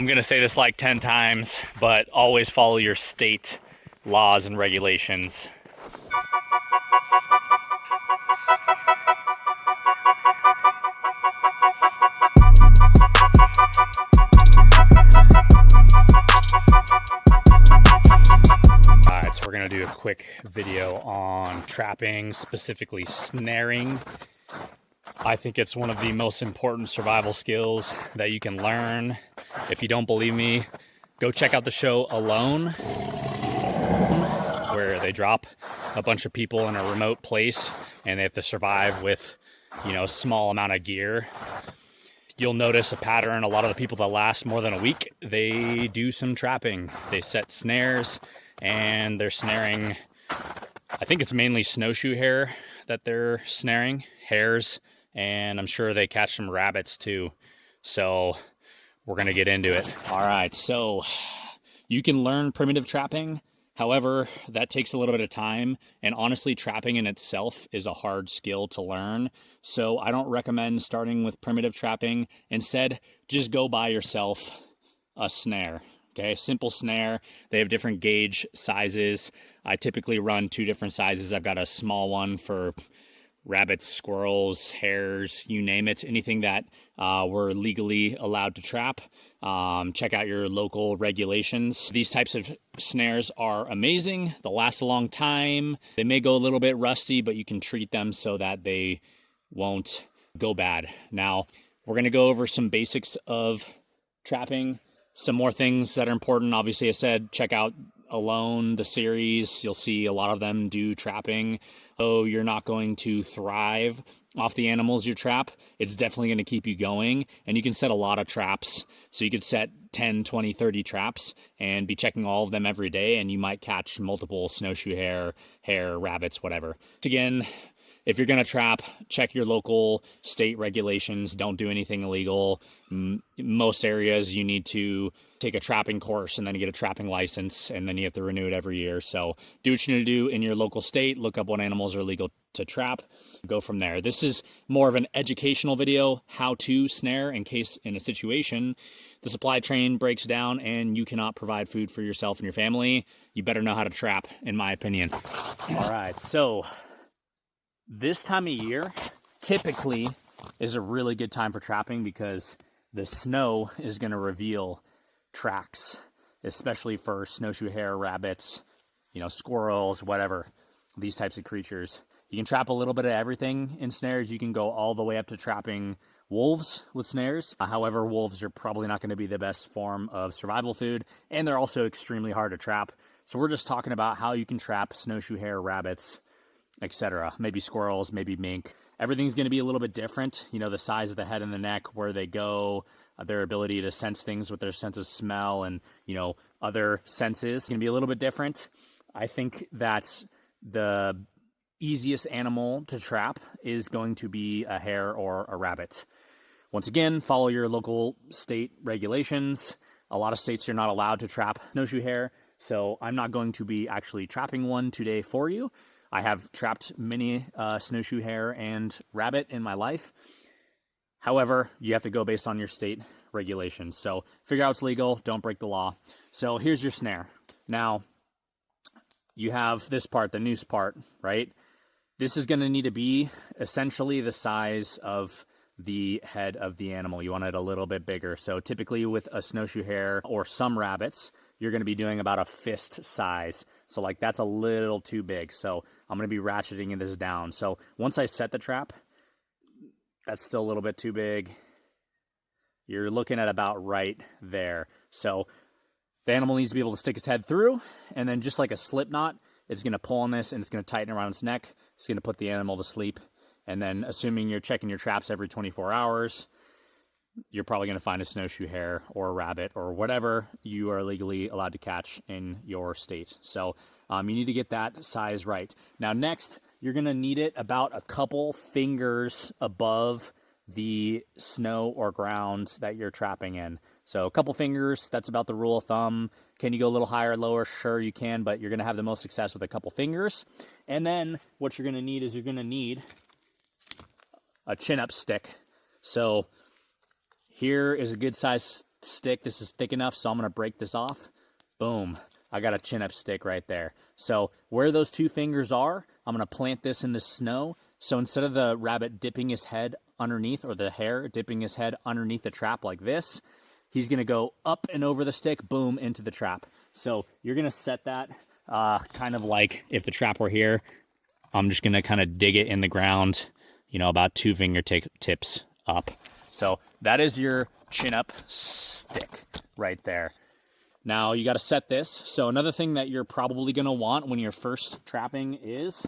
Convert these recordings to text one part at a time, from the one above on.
I'm going to say this like 10 times, but always follow your state laws and regulations. Alright, so we're going to do a quick video on trapping, specifically snaring. I think it's one of the most important survival skills that you can learn. If you don't believe me, go check out the show Alone, where they drop a bunch of people in a remote place and they have to survive with, a small amount of gear. You'll notice a pattern. A lot of the people that last more than a week, they do some trapping. They set snares and they're snaring. I think it's mainly snowshoe hare that they're snaring, hares, and I'm sure they catch some rabbits too. So we're gonna get into it. All right, so you can learn primitive trapping. However, that takes a little bit of time, and honestly, trapping in itself is a hard skill to learn. So I don't recommend starting with primitive trapping. Instead, just go buy yourself a snare. Okay, simple snare. They have different gauge sizes. I typically run 2 different sizes. I've got a small one for rabbits, squirrels, hares, you name it, anything that we're legally allowed to trap. Check out your local regulations. These types of snares are amazing. They'll last a long time. They may go a little bit rusty, but you can treat them so that they won't go bad. Now, we're going to go over some basics of trapping. Some more things that are important. Obviously, I said check out Alone, the series. You'll see a lot of them do trapping. So you're not going to thrive off the animals you trap. It's definitely going to keep you going, and you can set a lot of traps. So you could set 10, 20, 30 traps and be checking all of them every day, and you might catch multiple snowshoe hare, rabbits, whatever. Again, if you're going to trap, check your local state regulations. Don't do anything illegal. Most areas you need to take a trapping course and then you get a trapping license, and then you have to renew it every year. So do what you need to do in your local state. Look up what animals are legal to trap. Go from there. This is more of an educational video, how to snare in case in a situation the supply chain breaks down and you cannot provide food for yourself and your family. You better know how to trap, in my opinion. All right, so this time of year typically is a really good time for trapping because the snow is going to reveal tracks, especially for snowshoe hare, rabbits, squirrels, whatever, these types of creatures. You can trap a little bit of everything in snares. You can go all the way up to trapping wolves with snares. However, wolves are probably not going to be the best form of survival food, and they're also extremely hard to trap. So we're just talking about how you can trap snowshoe hare, rabbits, etc. Maybe squirrels, maybe mink. Everything's going to be a little bit different. The size of the head and the neck, where they go, their ability to sense things with their sense of smell and, other senses going to be a little bit different. I think that the easiest animal to trap is going to be a hare or a rabbit. Once again, follow your local state regulations. A lot of states you're not allowed to trap snowshoe hare, so I'm not going to be actually trapping one today for you. I have trapped many snowshoe hare and rabbit in my life. However, you have to go based on your state regulations. So figure out what's legal, don't break the law. So here's your snare. Now, you have this part, the noose part, right? This is going to need to be essentially the size of the head of the animal. You want it a little bit bigger. So typically with a snowshoe hare or some rabbits, you're going to be doing about a fist size. So that's a little too big. So I'm going to be ratcheting this down. So once I set the trap, that's still a little bit too big. You're looking at about right there. So the animal needs to be able to stick its head through, and then just like a slip knot, it's going to pull on this and it's going to tighten around its neck. It's going to put the animal to sleep. And then assuming you're checking your traps every 24 hours, you're probably going to find a snowshoe hare or a rabbit or whatever you are legally allowed to catch in your state. So you need to get that size right. Now next, you're going to need it about a couple fingers above the snow or ground that you're trapping in. So a couple fingers, that's about the rule of thumb. Can you go a little higher or lower? Sure, you can, but you're going to have the most success with a couple fingers. And then what you're going to need is you're going to need a chin-up stick. So here is a good size stick, this is thick enough, so I'm gonna break this off. Boom, I got a chin up stick right there. So where those 2 fingers are, I'm gonna plant this in the snow. So instead of the rabbit dipping his head underneath, or the hare dipping his head underneath the trap like this, he's gonna go up and over the stick, boom, into the trap. So you're gonna set that kind of like if the trap were here. I'm just gonna kind of dig it in the ground, you know, about 2 fingertips up. So that is your chin up stick right there. Now you got to set this. So another thing that you're probably going to want when you're first trapping is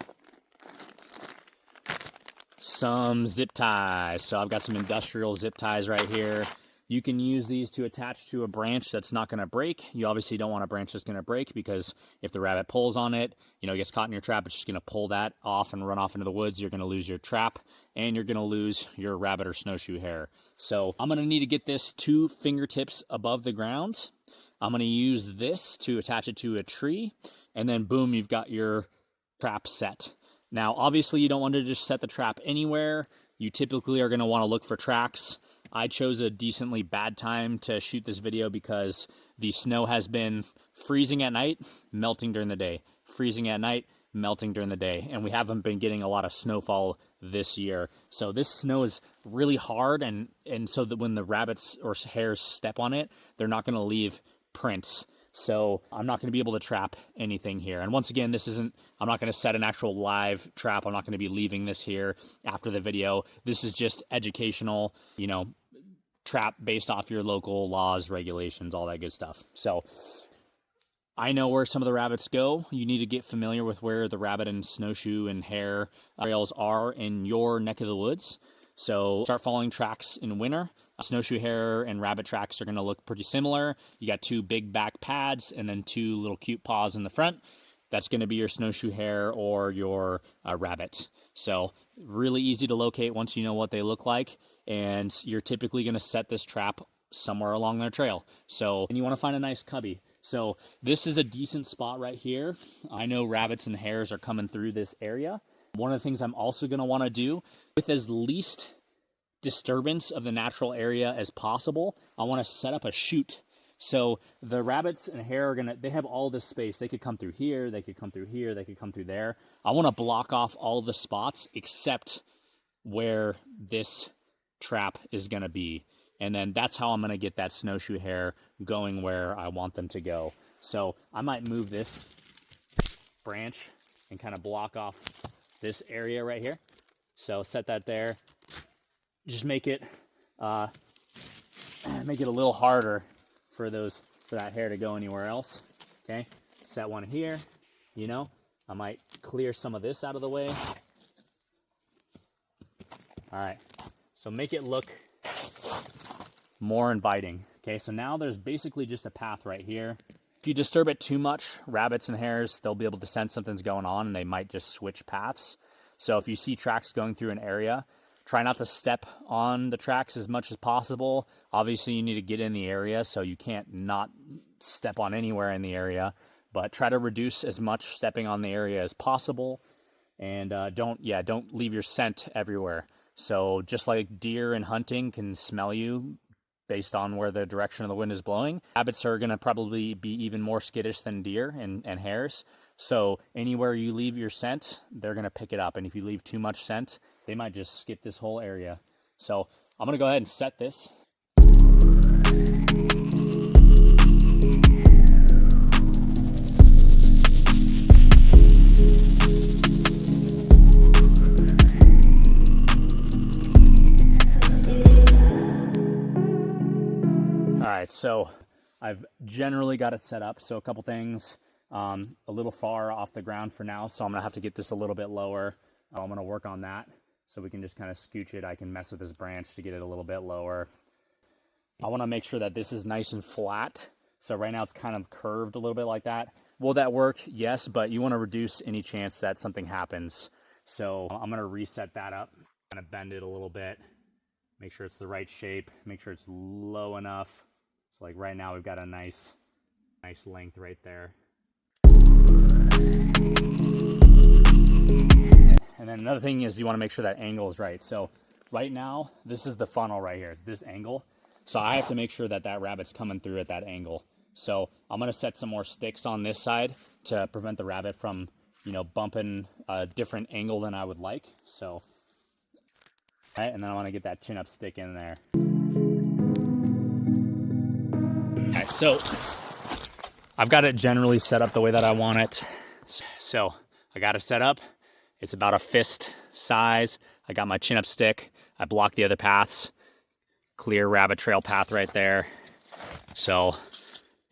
some zip ties. So I've got some industrial zip ties right here. You can use these to attach to a branch that's not going to break. You obviously don't want a branch that's going to break, because if the rabbit pulls on it, you know, gets caught in your trap, it's just going to pull that off and run off into the woods. You're going to lose your trap, and you're going to lose your rabbit or snowshoe hare. So I'm going to need to get this 2 fingertips above the ground. I'm going to use this to attach it to a tree, and then boom, you've got your trap set. Now, obviously, you don't want to just set the trap anywhere. You typically are going to want to look for tracks. I chose a decently bad time to shoot this video because the snow has been freezing at night, melting during the day. Freezing at night, melting during the day. And we haven't been getting a lot of snowfall this year. So this snow is really hard, and so that when the rabbits or hares step on it, they're not going to leave prints. So I'm not going to be able to trap anything here. And once again, I'm not going to set an actual live trap. I'm not going to be leaving this here after the video. This is just educational, you know, trap based off your local laws, regulations, all that good stuff. So I know where some of the rabbits go. You need to get familiar with where the rabbit and snowshoe and hare trails are in your neck of the woods. So start following tracks in winter. Snowshoe hare and rabbit tracks are going to look pretty similar. You got 2 big back pads and then 2 little cute paws in the front. That's going to be your snowshoe hare or your rabbit. So really easy to locate once you know what they look like. And you're typically going to set this trap somewhere along their trail. So, and you want to find a nice cubby. So this is a decent spot right here. I know rabbits and hares are coming through this area. One of the things I'm also going to want to do, with as least disturbance of the natural area as possible, I want to set up a chute. So the rabbits and hare are they have all this space. They could come through here, they could come through here, they could come through there. I want to block off all the spots except where this trap is going to be. And then that's how I'm going to get that snowshoe hare going where I want them to go. So I might move this branch and kind of block off this area right here. So set that there. Just make it a little harder for that hare to go anywhere else. Okay, set one here. You know, I might clear some of this out of the way. All right, so make it look more inviting. Okay, so now there's basically just a path right here. If you disturb it too much, rabbits and hares, they'll be able to sense something's going on and they might just switch paths. So if you see tracks going through an area, try not to step on the tracks as much as possible. Obviously, you need to get in the area, so you can't not step on anywhere in the area. But try to reduce as much stepping on the area as possible. And don't leave your scent everywhere. So just like deer and hunting can smell you based on where the direction of the wind is blowing, rabbits are going to probably be even more skittish than deer and hares. So anywhere you leave your scent, they're going to pick it up. And if you leave too much scent, they might just skip this whole area. So I'm going to go ahead and set this. All right, so I've generally got it set up. So a couple things, a little far off the ground for now. So I'm gonna have to get this a little bit lower. I'm gonna work on that so we can just kind of scooch it. I can mess with this branch to get it a little bit lower. I wanna make sure that this is nice and flat. So right now it's kind of curved a little bit like that. Will that work? Yes, but you wanna reduce any chance that something happens. So I'm gonna reset that up, kind of bend it a little bit, make sure it's the right shape, make sure it's low enough. So like right now we've got a nice length right there. And then another thing is you want to make sure that angle is right. So right now, this is the funnel right here. It's this angle. So I have to make sure that that rabbit's coming through at that angle. So I'm gonna set some more sticks on this side to prevent the rabbit from, you know, bumping a different angle than I would like. So, all right, and then I wanna get that chin up stick in there. All right, so I've got it generally set up the way that I want it. So I got it set up. It's about a fist size. I got my chin up stick. I blocked the other paths. Clear rabbit trail path right there. So,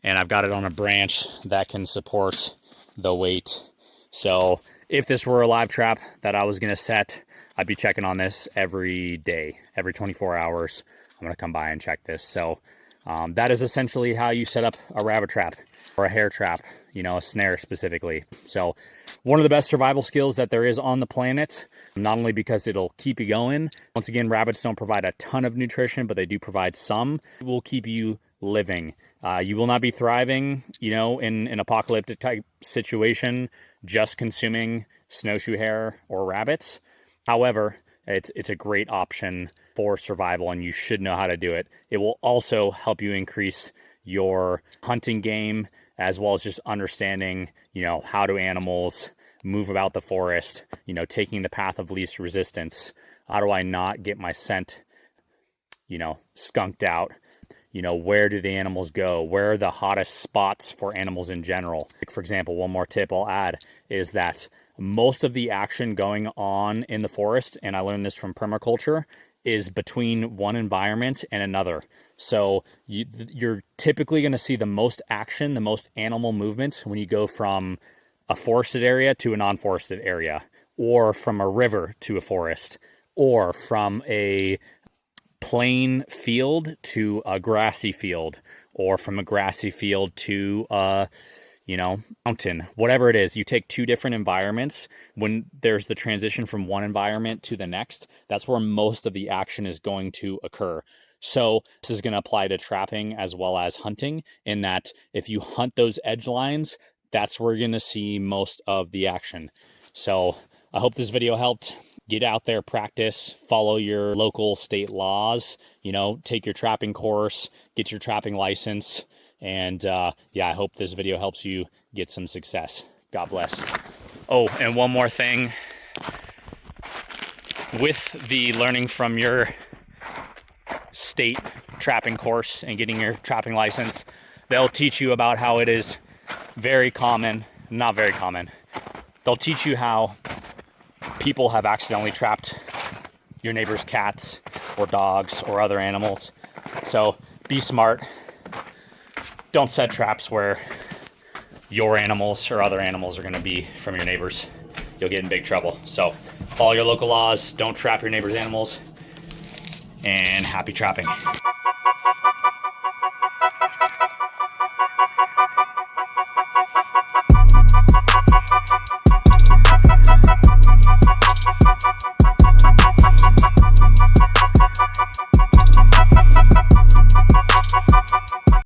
and I've got it on a branch that can support the weight. So if this were a live trap that I was gonna set, I'd be checking on this every day, every 24 hours. I'm gonna come by and check this. So that is essentially how you set up a rabbit trap or a hare trap, you know, a snare specifically. So one of the best survival skills that there is on the planet, not only because it'll keep you going. Once again, rabbits don't provide a ton of nutrition, but they do provide some. It will keep you living. You will not be thriving, you know, in an apocalyptic type situation, just consuming snowshoe hare or rabbits. However, it's a great option for survival, and you should know how to do it. It will also help you increase your hunting game, as well as just understanding, you know, how do animals move about the forest, you know, taking the path of least resistance. How do I not get my scent, you know, skunked out? You know, where do the animals go? Where are the hottest spots for animals in general? For example, one more tip I'll add is that most of the action going on in the forest, and I learned this from permaculture, is between one environment and another. So you're typically going to see the most action, the most animal movement when you go from a forested area to a non-forested area, or from a river to a forest, or from a plain field to a grassy field, or from a grassy field to a, you know, mountain. Whatever it is, you take two different environments. When there's the transition from one environment to the next, that's where most of the action is going to occur. So this is going to apply to trapping as well as hunting, in that if you hunt those edge lines, that's where you're going to see most of the action. So I hope this video helped. Get out there, practice, follow your local state laws, you know, take your trapping course, get your trapping license. And yeah, I hope this video helps you get some success. God bless. Oh, and one more thing. With the learning from your state trapping course and getting your trapping license, they'll teach you about how it is very common, not very common. They'll teach you how people have accidentally trapped your neighbor's cats or dogs or other animals. So be smart. Don't set traps where your animals or other animals are going to be from your neighbors. You'll get in big trouble. So follow your local laws. Don't trap your neighbor's animals. And happy trapping.